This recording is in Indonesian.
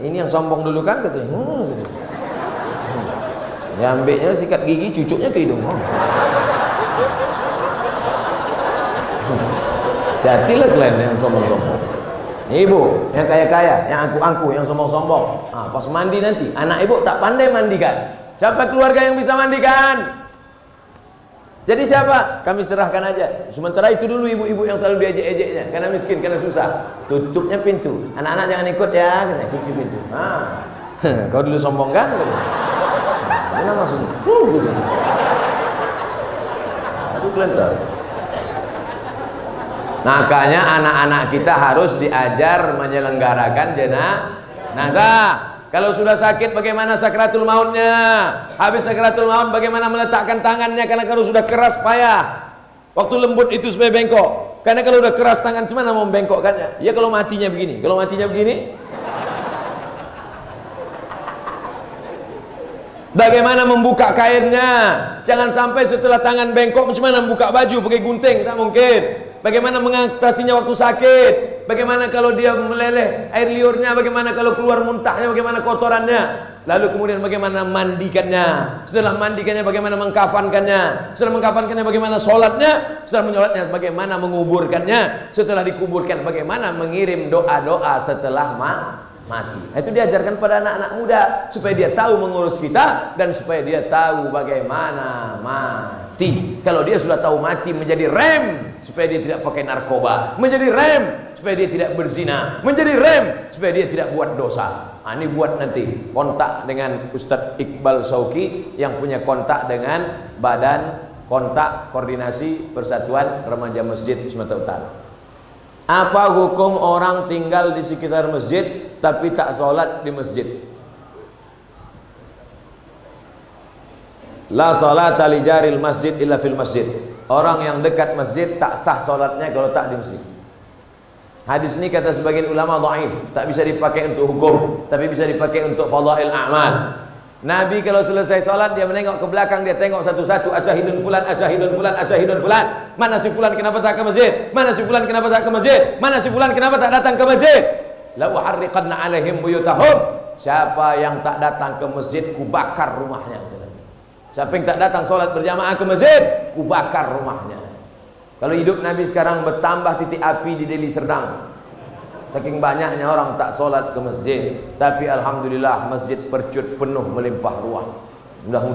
Ini yang sombong dulu kan katanya. Gitu. Ya ambilnya sikat gigi, cucuknya ke hidung. Jadilah kalian yang sombong-sombong. Ibu yang kaya-kaya, yang angku-angku, yang sombong-sombong. Pas mandi nanti, anak ibu tak pandai mandikan. Siapa keluarga yang bisa mandikan? Jadi siapa? Kami serahkan aja. Sementara itu dulu ibu-ibu yang selalu diejek-ejeknya, karena miskin, karena susah. Tutupnya pintu. Anak-anak jangan ikut ya, katanya, kunci pintu. Kau dulu sombong kan? Mana maksudnya? Gitu. Aduh kelentar. Makanya anak-anak kita harus diajar menyelenggarakan jenazah. Kalau sudah sakit bagaimana sakratul mautnya? Habis sakratul maut bagaimana meletakkan tangannya? Karena kalau sudah keras payah. Waktu lembut itu supaya bengkok. Karena kalau sudah keras tangan gimana mau membengkokkannya? Ya kalau matinya begini. Kalau matinya begini, bagaimana membuka kainnya? Jangan sampai setelah tangan bengkok macam mana membuka baju pakai gunting, tak mungkin. Bagaimana mengatasinya waktu sakit? Bagaimana kalau dia meleleh air liurnya? Bagaimana kalau keluar muntahnya? Bagaimana kotorannya? Lalu kemudian bagaimana mandikannya? Setelah mandikannya bagaimana mengkafankannya? Setelah mengkafankannya bagaimana sholatnya? Setelah menyolatnya bagaimana menguburkannya? Setelah dikuburkan bagaimana mengirim doa-doa setelah mati. Itu diajarkan pada anak-anak muda supaya dia tahu mengurus kita dan supaya dia tahu bagaimana mati. Kalau dia sudah tahu mati, menjadi rem supaya dia tidak pakai narkoba, menjadi rem supaya dia tidak berzina, menjadi rem supaya dia tidak buat dosa. Ini buat nanti kontak dengan Ustadz Iqbal Sauki yang punya kontak dengan Badan Kontak Koordinasi Persatuan Remaja Masjid Sumatera Utara. Apa hukum orang tinggal di sekitar masjid tapi tak sholat di masjid? La sholata li jaril masjid illa fil masjid. Orang yang dekat masjid tak sah sholatnya kalau tak di masjid. Hadis ini kata sebagian ulama dhaif, tak bisa dipakai untuk hukum, tapi bisa dipakai untuk fadail a'mal. Nabi kalau selesai sholat dia menengok ke belakang, dia tengok satu-satu, asyahidun fulan, asyahidun fulan, asyahidun fulan. Mana si fulan kenapa tak ke masjid? Mana si fulan kenapa tak ke masjid? Mana si fulan kenapa tak datang ke masjid? La uharriqanna alaihim buyutahum. Siapa yang tak datang ke masjid, ku bakar rumahnya. Siapa yang tak datang sholat berjamaah ke masjid, ku bakar rumahnya. Kalau hidup Nabi sekarang bertambah titik api di Deli Serdang. Saking banyaknya orang tak sholat ke masjid. Tapi alhamdulillah masjid percut penuh melimpah ruah. Mudah-mudahan